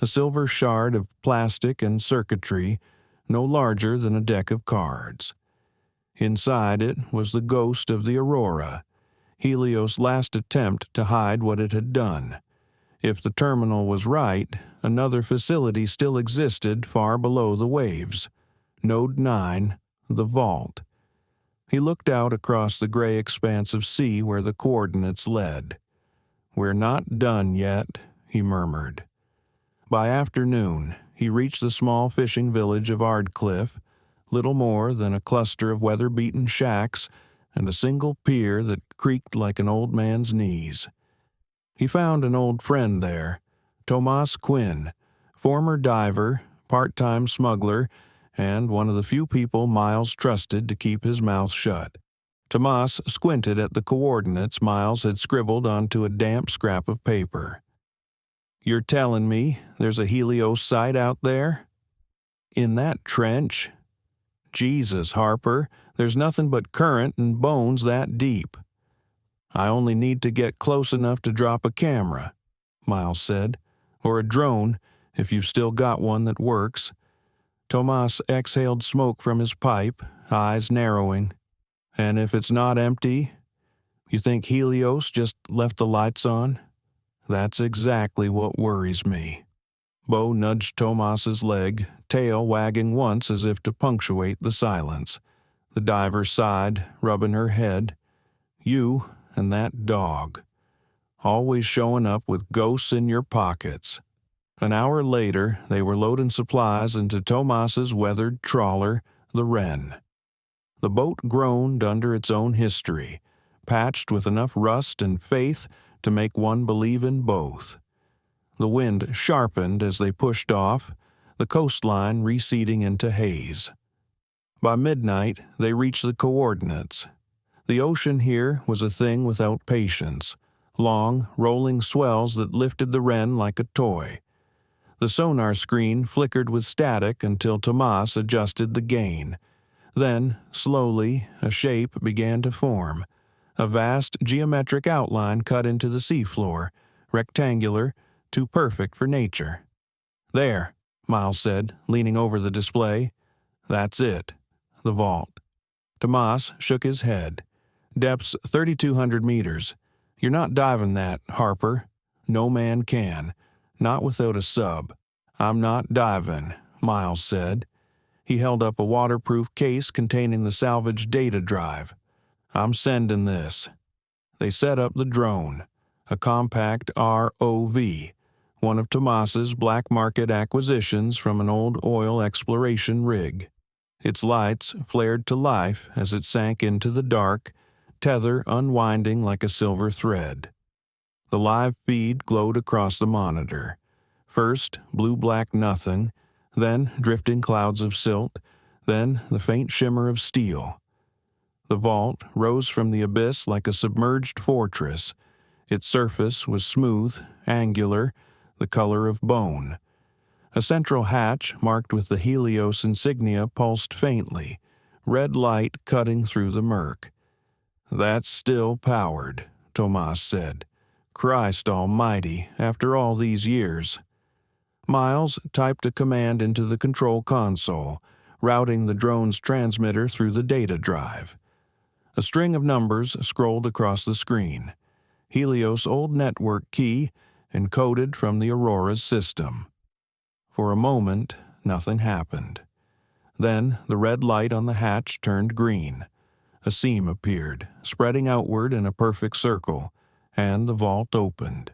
a silver shard of plastic and circuitry no larger than a deck of cards. Inside it was the ghost of the Aurora, Helios' last attempt to hide what it had done. If the terminal was right, another facility still existed far below the waves. Node 9, the vault. He looked out across the gray expanse of sea where the coordinates led. "We're not done yet," he murmured. By afternoon, he reached the small fishing village of Ardcliff, little more than a cluster of weather-beaten shacks and a single pier that creaked like an old man's knees. He found an old friend there, Tomas Quinn, former diver, part-time smuggler, and one of the few people Miles trusted to keep his mouth shut. Tomas squinted at the coordinates Miles had scribbled onto a damp scrap of paper. "You're telling me there's a Helios site out there?" "In that trench?" "Jesus, Harper, there's nothing but current and bones that deep." "I only need to get close enough to drop a camera," Miles said, "or a drone, if you've still got one that works." Tomas exhaled smoke from his pipe, eyes narrowing. "And if it's not empty? You think Helios just left the lights on?" "That's exactly what worries me." Bo nudged Tomas's leg, tail wagging once as if to punctuate the silence. The diver sighed, rubbing her head. "You and that dog. Always showing up with ghosts in your pockets." An hour later, they were loading supplies into Tomas's weathered trawler, the Wren. The boat groaned under its own history, patched with enough rust and faith to make one believe in both. The wind sharpened as they pushed off, the coastline receding into haze. By midnight, they reached the coordinates. The ocean here was a thing without patience, long, rolling swells that lifted the Wren like a toy. The sonar screen flickered with static until Tomas adjusted the gain. Then, slowly, a shape began to form. A vast geometric outline cut into the seafloor, rectangular, too perfect for nature. "There," Miles said, leaning over the display. "That's it. The vault." Tomas shook his head. "Depth's 3,200 meters. You're not diving that, Harper. No man can. Not without a sub." "I'm not diving," Miles said. He held up a waterproof case containing the salvage data drive. "I'm sending this." They set up the drone, a compact ROV, one of Tomas's black market acquisitions from an old oil exploration rig. Its lights flared to life as it sank into the dark, tether unwinding like a silver thread. The live feed glowed across the monitor. First, blue-black nothing, then drifting clouds of silt, then the faint shimmer of steel. The vault rose from the abyss like a submerged fortress. Its surface was smooth, angular, the color of bone. A central hatch marked with the Helios insignia pulsed faintly, red light cutting through the murk. "That's still powered," Tomas said. "Christ almighty, after all these years." Miles typed a command into the control console, routing the drone's transmitter through the data drive. A string of numbers scrolled across the screen. Helios' old network key, encoded from the Aurora's system. For a moment, nothing happened. Then the red light on the hatch turned green. A seam appeared, spreading outward in a perfect circle, and the vault opened.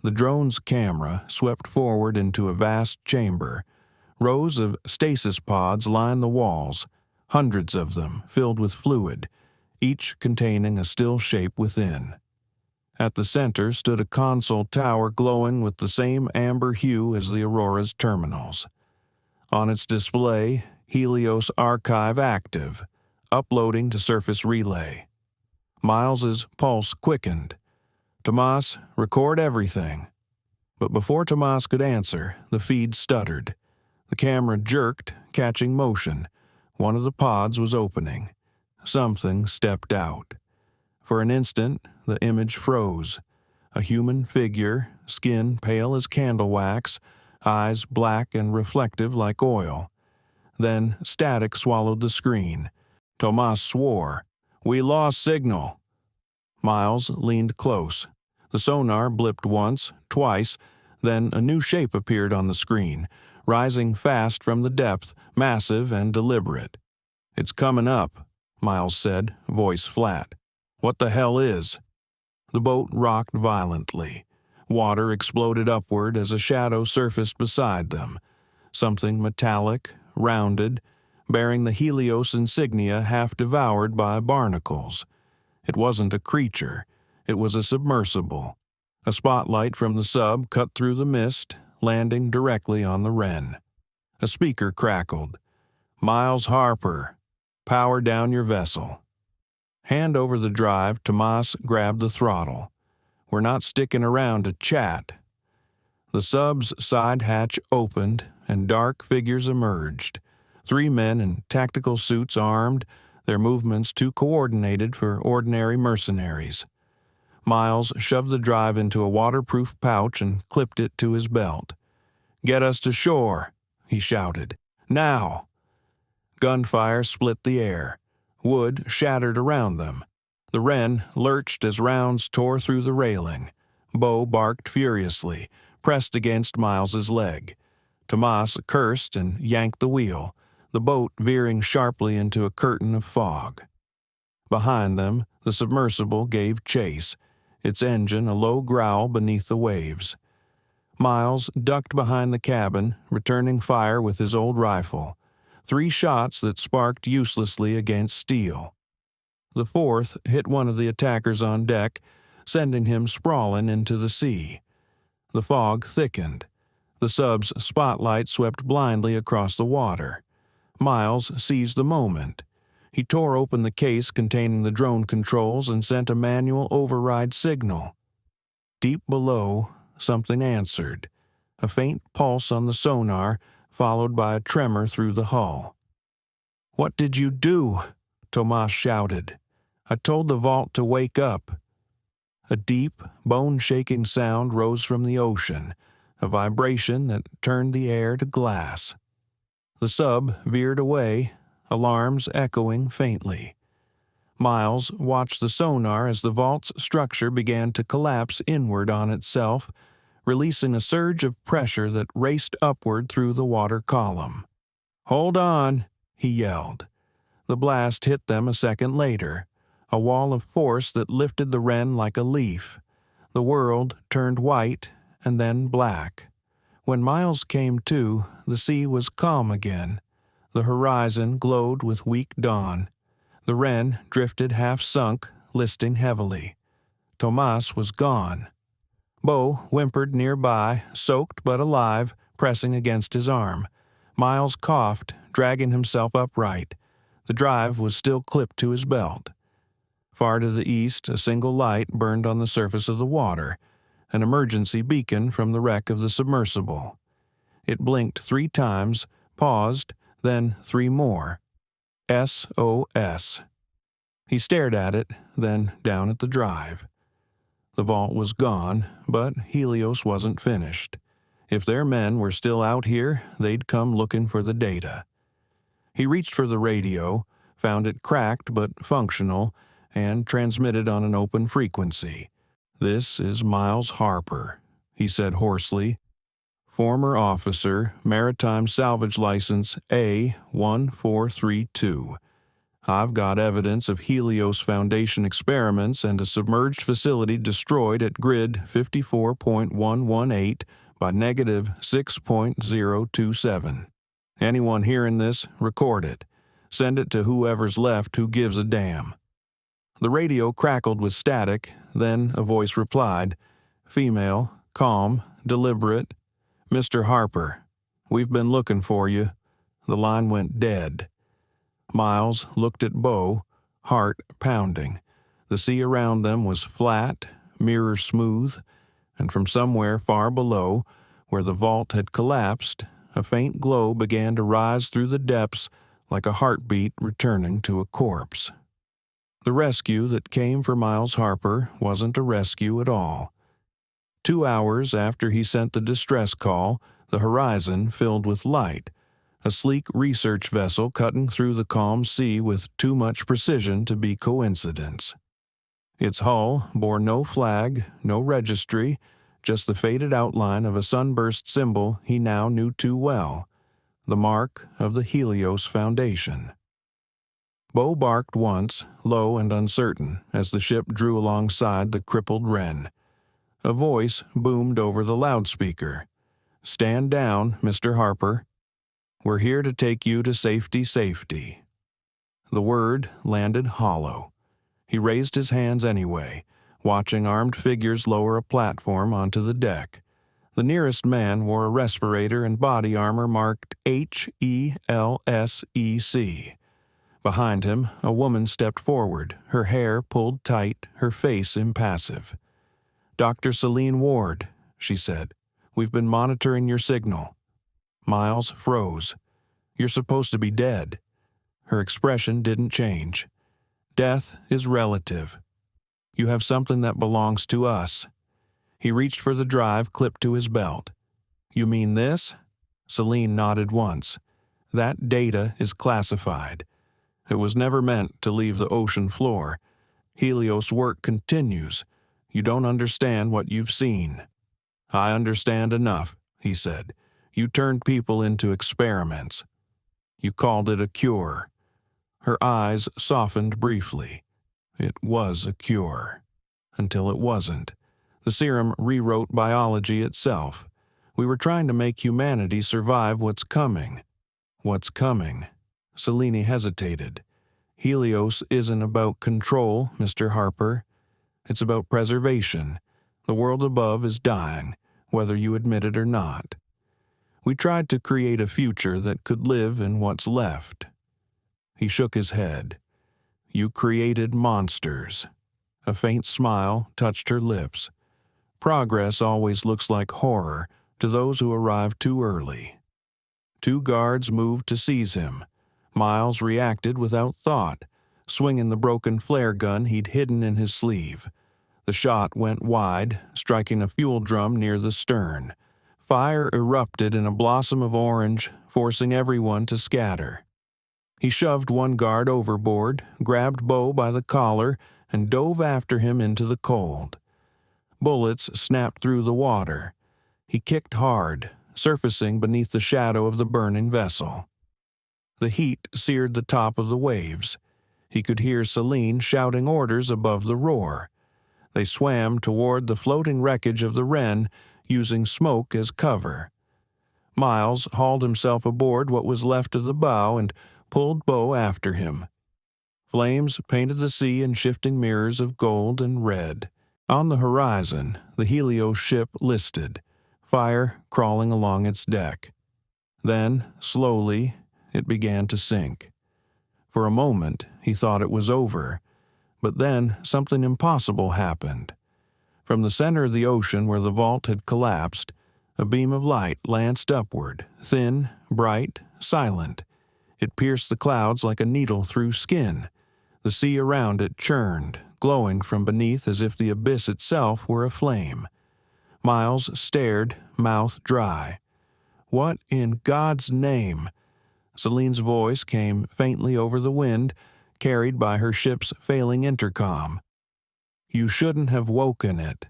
The drone's camera swept forward into a vast chamber. Rows of stasis pods lined the walls, hundreds of them filled with fluid, each containing a still shape within. At the center stood a console tower glowing with the same amber hue as the Aurora's terminals. On its display, Helios Archive active, uploading to surface relay. Miles's pulse quickened. "Tomas, record everything." But before Tomas could answer, the feed stuttered. The camera jerked, catching motion. One of the pods was opening. something stepped out. For an instant, the image froze. A human figure, skin pale as candle wax, eyes black and reflective like oil. Then static swallowed the screen. Tomas swore. "We lost signal." Miles leaned close. The sonar blipped once, twice, then a new shape appeared on the screen, rising fast from the depth, massive and deliberate. "It's coming up," Miles said, voice flat. "What the hell is?" The boat rocked violently. Water exploded upward as a shadow surfaced beside them. Something metallic, rounded, bearing the Helios insignia half devoured by barnacles. It wasn't a creature. It was a submersible. A spotlight from the sub cut through the mist, landing directly on the Wren. A speaker crackled. "Miles Harper, power down your vessel." Hand over the drive, Tomas grabbed the throttle. "We're not sticking around to chat." The sub's side hatch opened, and dark figures emerged. 3 men in tactical suits armed, their movements too coordinated for ordinary mercenaries. Miles shoved the drive into a waterproof pouch and clipped it to his belt. "Get us to shore," he shouted. "Now!" Gunfire split the air. Wood shattered around them. The Wren lurched as rounds tore through the railing. Bo barked furiously, pressed against Miles's leg. Tomas cursed and yanked the wheel, the boat veering sharply into a curtain of fog. Behind them, the submersible gave chase, its engine a low growl beneath the waves. Miles ducked behind the cabin, returning fire with his old rifle. 3 shots that sparked uselessly against steel. The 4th hit one of the attackers on deck, sending him sprawling into the sea. The fog thickened. The sub's spotlight swept blindly across the water. Miles seized the moment. He tore open the case containing the drone controls and sent a manual override signal. Deep below, something answered. A faint pulse on the sonar, followed by a tremor through the hull. "What did you do?" Tomas shouted. "I told the vault to wake up." A deep, bone-shaking sound rose from the ocean, a vibration that turned the air to glass. The sub veered away, alarms echoing faintly. Miles watched the sonar as the vault's structure began to collapse inward on itself, releasing a surge of pressure that raced upward through the water column. "Hold on," he yelled. The blast hit them a second later, a wall of force that lifted the Wren like a leaf. The world turned white and then black. When Miles came to, the sea was calm again. The horizon glowed with weak dawn. The Wren drifted half-sunk, listing heavily. Tomas was gone. Bo whimpered nearby, soaked but alive, pressing against his arm. Miles coughed, dragging himself upright. The drive was still clipped to his belt. Far to the east, a single light burned on the surface of the water, an emergency beacon from the wreck of the submersible. It blinked 3 times, paused, then 3 more. SOS. He stared at it, then down at the drive. The vault was gone, but Helios wasn't finished. If their men were still out here, they'd come looking for the data. He reached for the radio, found it cracked but functional, and transmitted on an open frequency. "This is Miles Harper," he said hoarsely. "Former officer, Maritime Salvage License A1432. I've got evidence of Helios Foundation experiments and a submerged facility destroyed at grid 54.118 by negative 6.027. Anyone hearing this, record it. Send it to whoever's left who gives a damn." The radio crackled with static, then a voice replied, female, calm, deliberate. "Mr. Harper, we've been looking for you." The line went dead. Miles looked at Bo, heart pounding. The sea around them was flat, mirror smooth, and from somewhere far below, where the vault had collapsed, a faint glow began to rise through the depths like a heartbeat returning to a corpse. The rescue that came for Miles Harper wasn't a rescue at all. 2 hours after he sent the distress call, the horizon filled with light, a sleek research vessel cutting through the calm sea with too much precision to be coincidence. Its hull bore no flag, no registry, just the faded outline of a sunburst symbol he now knew too well, the mark of the Helios Foundation. Bo barked once, low and uncertain, as the ship drew alongside the crippled Wren. A voice boomed over the loudspeaker. "Stand down, Mr. Harper. We're here to take you to safety. The word landed hollow. He raised his hands anyway, watching armed figures lower a platform onto the deck. The nearest man wore a respirator and body armor marked HELSEC. Behind him, a woman stepped forward, her hair pulled tight, her face impassive. "Dr. Celine Ward," she said. "We've been monitoring your signal." Miles froze. "You're supposed to be dead." Her expression didn't change. "Death is relative. You have something that belongs to us." He reached for the drive clipped to his belt. "You mean this?" Celine nodded once. "That data is classified. It was never meant to leave the ocean floor. Helios work continues. You don't understand what you've seen." "I understand enough," he said. "You turned people into experiments. You called it a cure." Her eyes softened briefly. It was a cure. Until it wasn't. The serum rewrote biology itself. We were trying to make humanity survive what's coming. What's coming? Selene hesitated. "Helios isn't about control, Mr. Harper. It's about preservation. The world above is dying, whether you admit it or not. We tried to create a future that could live in what's left." He shook his head. "You created monsters." A faint smile touched her lips. "Progress always looks like horror to those who arrive too early." 2 guards moved to seize him. Miles reacted without thought, swinging the broken flare gun he'd hidden in his sleeve. The shot went wide, striking a fuel drum near the stern. Fire erupted in a blossom of orange, forcing everyone to scatter. He shoved one guard overboard, grabbed Bo by the collar, and dove after him into the cold. Bullets snapped through the water. He kicked hard, surfacing beneath the shadow of the burning vessel. The heat seared the top of the waves. He could hear Celine shouting orders above the roar. They swam toward the floating wreckage of the Wren, using smoke as cover. Miles hauled himself aboard what was left of the bow and pulled Bo after him. Flames painted the sea in shifting mirrors of gold and red. On the horizon, the Helios ship listed, fire crawling along its deck. Then, slowly, it began to sink. For a moment, he thought it was over, but then something impossible happened. From the center of the ocean where the vault had collapsed, a beam of light lanced upward, thin, bright, silent. It pierced the clouds like a needle through skin. The sea around it churned, glowing from beneath as if the abyss itself were aflame. Miles stared, mouth dry. "What in God's name?" Celine's voice came faintly over the wind, carried by her ship's failing intercom. "You shouldn't have woken it."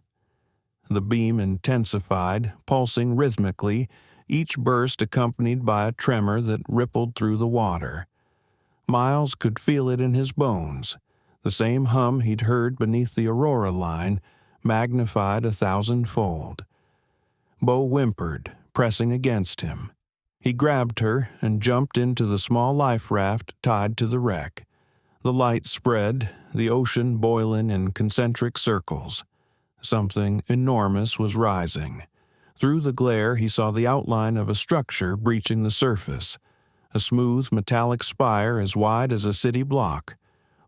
The beam intensified, pulsing rhythmically, each burst accompanied by a tremor that rippled through the water. Miles could feel it in his bones, the same hum he'd heard beneath the Aurora line, magnified 1,000-fold. Bo whimpered, pressing against him. He grabbed her and jumped into the small life raft tied to the wreck. The light spread, the ocean boiling in concentric circles. Something enormous was rising. Through the glare he saw the outline of a structure breaching the surface, a smooth metallic spire as wide as a city block.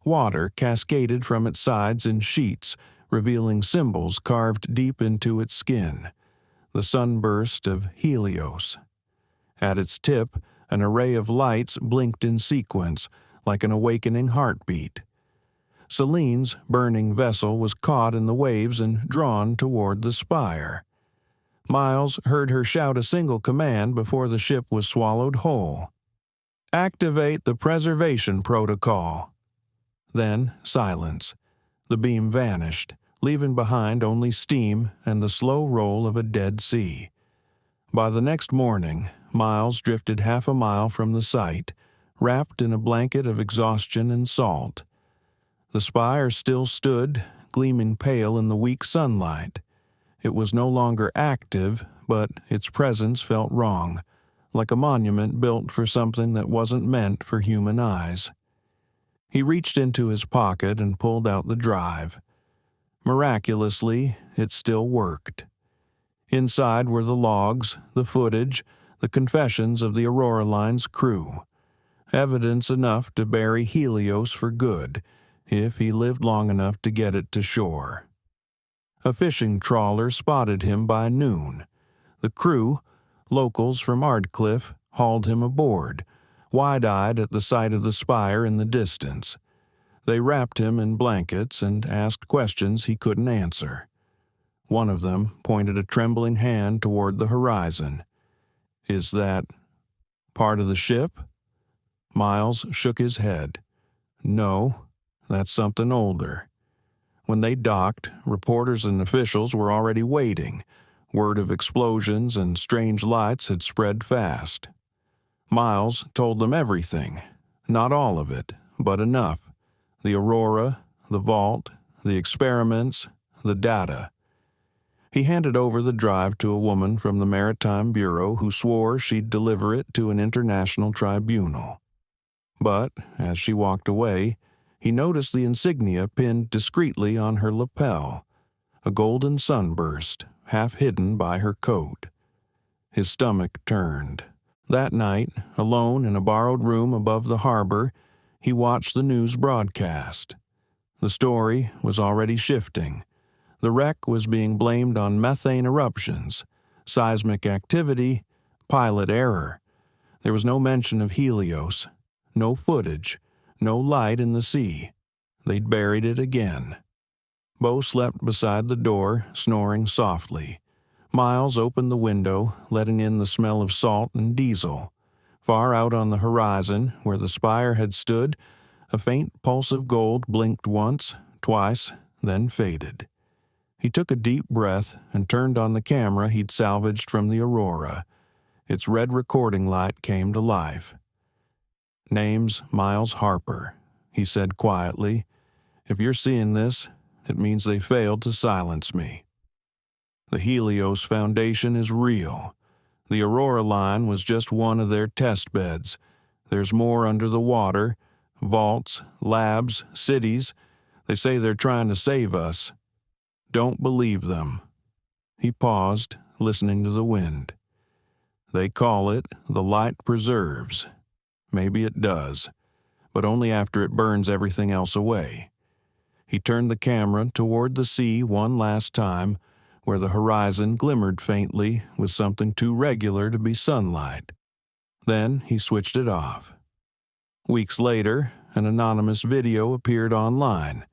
Water cascaded from its sides in sheets, revealing symbols carved deep into its skin. The sunburst of Helios. At its tip, an array of lights blinked in sequence, like an awakening heartbeat. Celine's burning vessel was caught in the waves and drawn toward the spire. Miles heard her shout a single command before the ship was swallowed whole. "Activate the preservation protocol." Then silence. The beam vanished, leaving behind only steam and the slow roll of a dead sea. By the next morning, Miles drifted half a mile from the site, wrapped in a blanket of exhaustion and salt. The spire still stood, gleaming pale in the weak sunlight. It was no longer active, but its presence felt wrong, like a monument built for something that wasn't meant for human eyes. He reached into his pocket and pulled out the drive. Miraculously, it still worked. Inside were the logs, the footage, the confessions of the Aurora Line's crew. Evidence enough to bury Helios for good, if he lived long enough to get it to shore. A fishing trawler spotted him by noon. The crew, locals from Ardcliff, hauled him aboard, wide-eyed at the sight of the spire in the distance. They wrapped him in blankets and asked questions he couldn't answer. One of them pointed a trembling hand toward the horizon. "Is that part of the ship?" Miles shook his head. "No, that's something older." When they docked, reporters and officials were already waiting. Word of explosions and strange lights had spread fast. Miles told them everything. Not all of it, but enough. The Aurora, the vault, the experiments, the data. He handed over the drive to a woman from the Maritime Bureau who swore she'd deliver it to an international tribunal. But, as she walked away, he noticed the insignia pinned discreetly on her lapel, a golden sunburst, half hidden by her coat. His stomach turned. That night, alone in a borrowed room above the harbor, he watched the news broadcast. The story was already shifting. The wreck was being blamed on methane eruptions, seismic activity, pilot error. There was no mention of Helios, no footage, no light in the sea. They'd buried it again. Bo slept beside the door, snoring softly. Miles opened the window, letting in the smell of salt and diesel. Far out on the horizon, where the spire had stood, a faint pulse of gold blinked once, twice, then faded. He took a deep breath and turned on the camera he'd salvaged from the Aurora. Its red recording light came to life. "Name's Miles Harper," he said quietly. "If you're seeing this, it means they failed to silence me. The Helios Foundation is real. The Aurora Line was just one of their test beds. There's more under the water, vaults, labs, cities. They say they're trying to save us. Don't believe them." He paused, listening to the wind. "They call it the light preserves. Maybe it does, but only after it burns everything else away." He turned the camera toward the sea one last time, where the horizon glimmered faintly with something too regular to be sunlight. Then he switched it off. Weeks later, an anonymous video appeared online.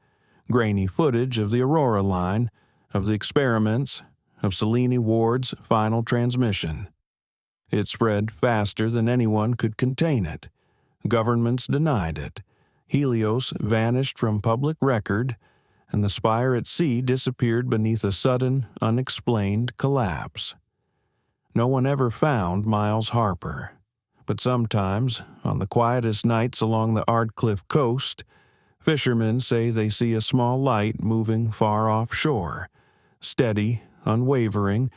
Grainy footage of the Aurora Line, of the experiments, of Selene Ward's final transmission. It spread faster than anyone could contain it. Governments denied it. Helios vanished from public record, and the spire at sea disappeared beneath a sudden, unexplained collapse. No one ever found Miles Harper, but sometimes, on the quietest nights along the Ardcliff coast, fishermen say they see a small light moving far offshore, steady, unwavering,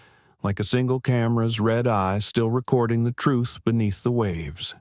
like a single camera's red eye still recording the truth beneath the waves.